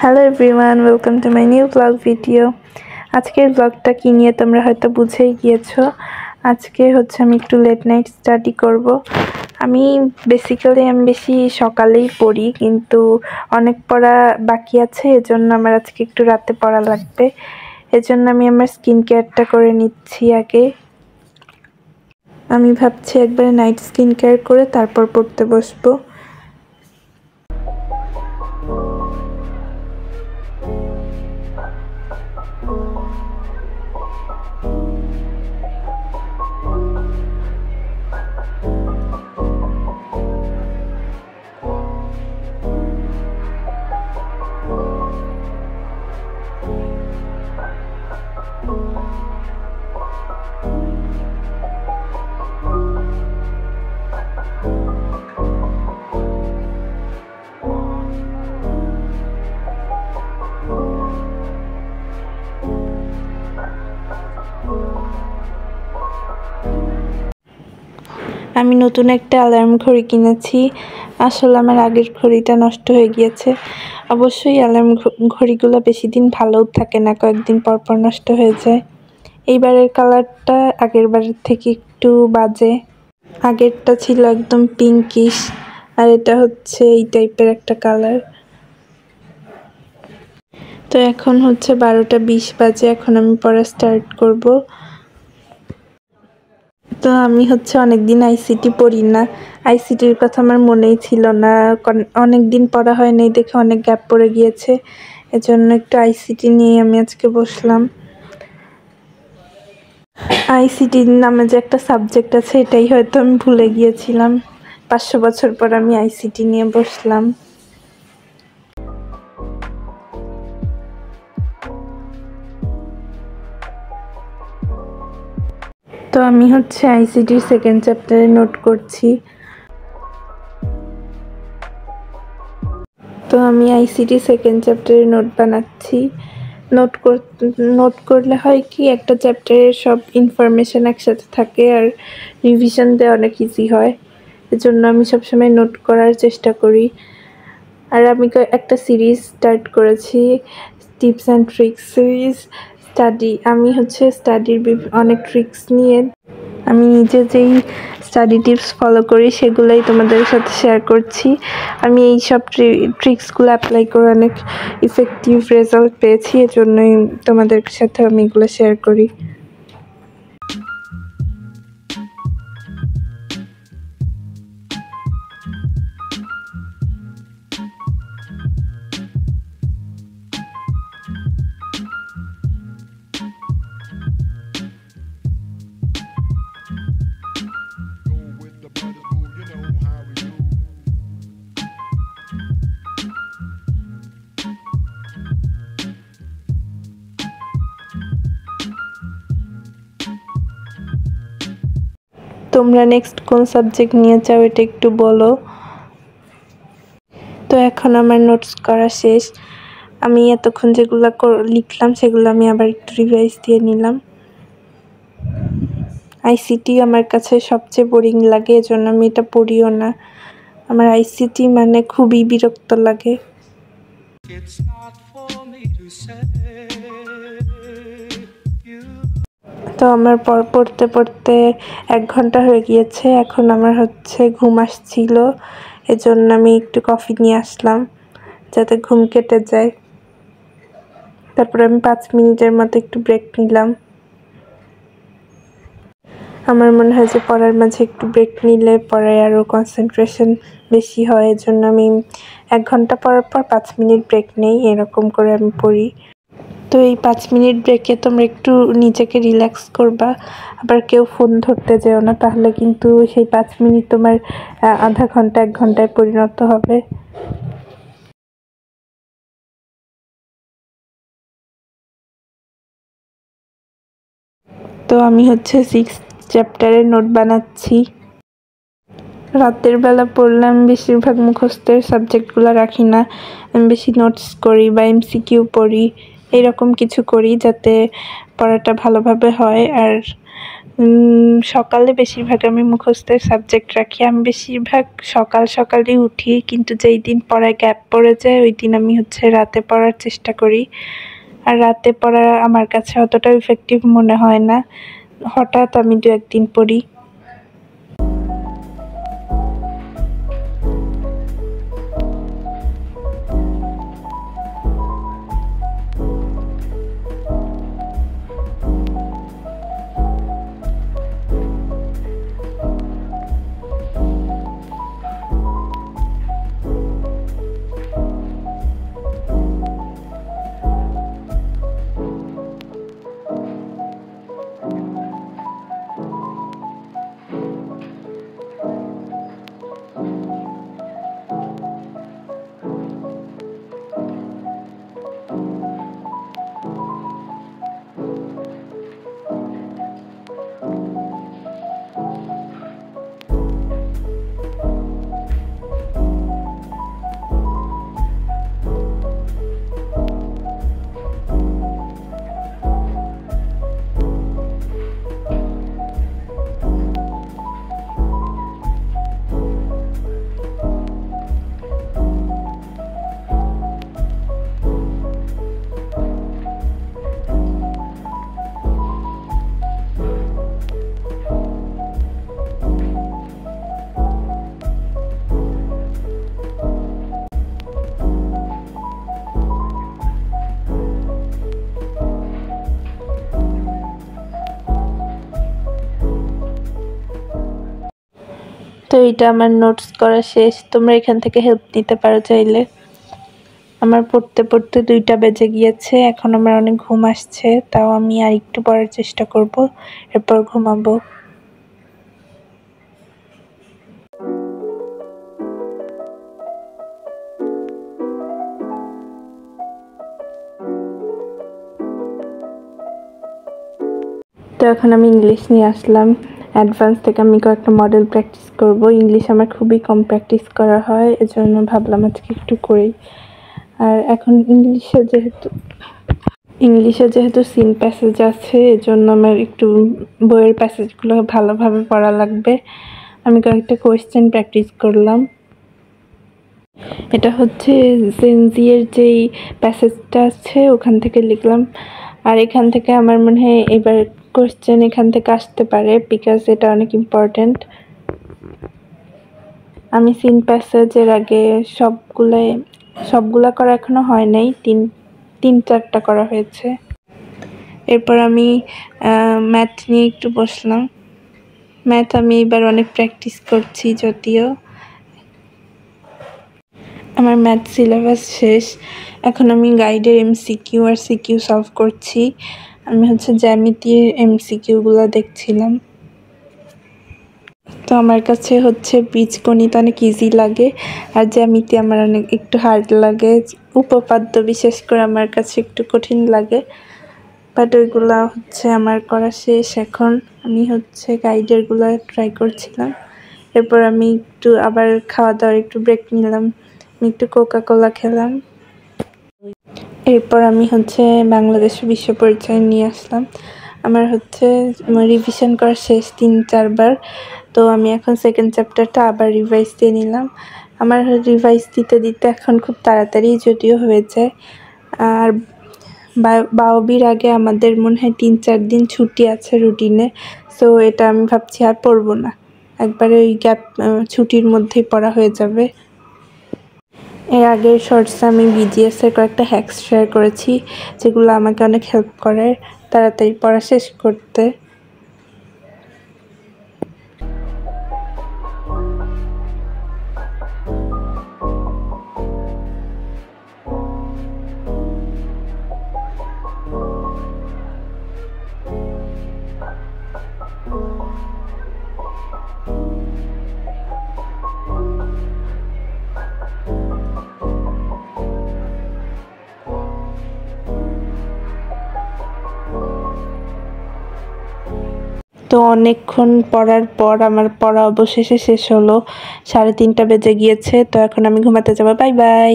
Hello everyone, welcome to my new blog video. আজকের ব্লগটা কি নিয়ে তোমরা হয়তো বুঝেই গিয়েছো। আজকে হচ্ছে আমি একটু লেট নাইট স্টাডি করব। আমি বেশি সকালেই পড়ি, কিন্তু অনেক পড়া বাকি আছে, এজন্য আমার আজকে একটু রাতে পড়া লাগবে। এজন্য আমি আমার স্কিন কেয়ারটা করে নিচ্ছি আগে। আমি ভাবছি একবারে নাইট স্কিন কেয়ার করে তারপর পড়তে বসবো। আমি নতুন একটা অ্যালার্ম ঘড়ি কিনেছি। আসলে আমার আগের ঘড়িটা নষ্ট হয়ে গিয়েছে। অবশ্যই অ্যালার্ম ঘড়িগুলো বেশি দিন ভালোও থাকে না, কয়েকদিন পর পর নষ্ট হয়ে যায়। এইবারের কালারটা আগের বারের থেকে একটু বাজে। আগেরটা ছিল একদম পিঙ্কিশ, আর এটা হচ্ছে এই টাইপের একটা কালার। তো এখন হচ্ছে 12:20 বাজে, এখন আমি পড়া স্টার্ট করব। তো আমি হচ্ছে অনেকদিন আইসিটি পড়ি না, আইসিটির কথা আমার মনেই ছিল না। অনেক দিন পড়া হয় নাই দেখে অনেক গ্যাপ পড়ে গিয়েছে, এজন্য একটু আইসিটি নিয়ে আমি আজকে বসলাম। আইসিটি নামে যে একটা সাবজেক্ট আছে, এটাই হয়তো আমি ভুলে গিয়েছিলাম। 500 বছর পর আমি আইসিটি নিয়ে বসলাম। তো আমি হচ্ছে আইসিটির সেকেন্ড চ্যাপ্টারে নোট করছি। তো আমি আইসিটি সেকেন্ড চ্যাপ্টারে নোট বানাচ্ছি। নোট করলে হয় কি, একটা চ্যাপ্টারের সব ইনফরমেশন একসাথে থাকে আর রিভিশন দেওয়া অনেক ইজি হয়। এজন্য আমি সবসময় নোট করার চেষ্টা করি। আর আমি একটা সিরিজ স্টার্ট করেছি, tips and tricks series study. আমি হচ্ছে স্টাডির অনেক ট্রিক্স নিয়ে আমি নিজে যেই স্টাডি টিপস ফলো করি সেগুলোই তোমাদের সাথে শেয়ার করছি। আমি এই সব ট্রিক্সগুলো অ্যাপ্লাই করে অনেক ইফেক্টিভ রেজাল্ট পেয়েছি, এজন্যই তোমাদের সাথে আমি এগুলো শেয়ার করি। তোমরা নেক্সট কোন সাবজেক্ট নিয়ে চাও এটা একটু বলো। তো এখন আমার নোটস করা শেষ। আমি এতক্ষণ যেগুলো লিখলাম সেগুলো আমি আবার একটু রিভাইজ দিয়ে নিলাম। আইসিটি আমার কাছে সবচেয়ে বোরিং লাগে, এজন্য আমি এটা পড়িও না। আমার আইসিটি মানে খুবই বিরক্ত লাগে। তো আমার পড়তে পড়তে 1 ঘন্টা হয়ে গিয়েছে। এখন আমার হচ্ছে ঘুম আসছিল, এজন্য আমি একটু কফি নিয়ে আসলাম যাতে ঘুম কেটে যায়। তারপরে আমি 5 মিনিটের মতো একটু ব্রেক নিলাম। আমার মনে হয় যে পড়ার মাঝে একটু ব্রেক নিলে পড়ায় আরও কনসেন্ট্রেশন বেশি হয়, এজন্য আমি 1 ঘন্টা পড়ার পর 5 মিনিট ব্রেক নেই, এরকম করে আমি পড়ি। তো এই 5 মিনিট ব্রেকে তোমরা একটু নিজেকে রিল্যাক্স করবা, আবার কেউ ফোন ধরতে যেও না, তাহলে কিন্তু সেই 5 মিনিট তোমার আধা ঘন্টা 1 ঘন্টায় পরিণত হবে। তো আমি হচ্ছে 6th চ্যাপ্টারের নোট বানাচ্ছি। রাতের বেলা পড়লে আমি বেশিরভাগ মুখস্থের সাবজেক্টগুলো রাখি না, আমি বেশি নোটস করি বা এমসিকিউ পড়ি, এরকম কিছু করি যাতে পড়াটা ভালোভাবে হয়। আর সকালে বেশিরভাগ আমি মুখস্থের সাবজেক্ট রাখি। আমি বেশিরভাগ সকালই উঠি, কিন্তু যেই দিন পড়ায় গ্যাপ পড়ে যায় ওই দিন আমি রাতে পড়ার চেষ্টা করি। আর রাতে পড়া আমার কাছে অতটা ইফেক্টিভ মনে হয় না, হঠাৎ আমি 2-1 দিন পড়ি। তো এটা আমার নোটস করা শেষ, তোমরা এখান থেকে হেল্প নিতে পারো চাইলে। আমার পড়তে 2টা বেজে গিয়েছে, এখন আমার অনেক ঘুম আসছে, তাও আমি আর একটু পড়ার চেষ্টা করব, এরপর ঘুমাবো। তো এখন আমি ইংলিশ নিয়ে আসলাম। অ্যাডভান্স থেকে আমি কয়েকটা মডেল প্র্যাকটিস করব। ইংলিশ আমার খুবই কম প্র্যাকটিস করা হয়, এজন্য ভাবলাম আজকে একটু করি। আর এখন ইংলিশে যেহেতু সিন প্যাসেজ আছে, এজন্য আমার একটু বইয়ের প্যাসেজগুলো ভালোভাবে পড়া লাগবে। আমি কয়েকটা কোয়েশ্চেন প্র্যাকটিস করলাম। এটা জেনজির যেই প্যাসেজটা আছে ওখান থেকে লিখলাম। আর এখান থেকে আমার মনে হয় এবার কোয়েশ্চেন এখান থেকে আসতে পারে, বিকজ এটা অনেক ইম্পর্টেন্ট। আমি সিন প্যাসেজের আগে সবগুলা করা এখনো হয় নাই, 3-4টা করা হয়েছে। এরপর আমি ম্যাথ নিয়ে একটু বসলাম। ম্যাথ আমি এবার অনেক প্র্যাকটিস করছি, যদিও আমার ম্যাথ সিলেবাস শেষ। এখন আমি গাইডের এমসিকিউ আর সিকিউ সলভ করছি। আমি জ্যামিতির এমসিকিউগুলো দেখছিলাম। তো আমার কাছে বীজগণিত অনেক ইজি লাগে, আর জ্যামিতি আমার অনেক একটু হার্ড লাগে। উপপাদ্য বিশেষ করে আমার কাছে একটু কঠিন লাগে, বাট ওইগুলা আমার করা শেষ। এখন আমি গাইডেরগুলো ট্রাই করছিলাম। এরপর আমি একটু আবার খাওয়া দাওয়ার একটু ব্রেক নিলাম, আমি একটু কোকা-কোলা খেলাম। এরপর আমি বাংলাদেশের বিশ্ব পরিচয় নিয়ে আসলাম। আমার রিভিশন করা শেষ 3-4 বার। তো আমি এখন সেকেন্ড চ্যাপ্টারটা আবার রিভাইজ দিয়ে নিলাম। আমার রিভাইজ দিতে এখন খুব তাড়াতাড়ি যদিও হয়ে যায়। আর বাওবির আগে আমাদের মনে হয় 3-4 দিন ছুটি আছে রুটিনে, সো এটা আমি ভাবছি আর পড়বো না, একবারে ওই ছুটির মধ্যেই পড়া হয়ে যাবে। এর আগের শর্টসে আমি বিজিএসের কয়েকটা হ্যাকস শেয়ার করেছি, যেগুলো আমাকে অনেক হেল্প করে তাড়াতাড়ি পড়া শেষ করতে। তো অনেকক্ষণ পড়ার পর আমার পড়া অবশেষে শেষ হলো। 3:30 বেজে গিয়েছে। তো এখন আমি ঘুমাতে যাব। Bye bye.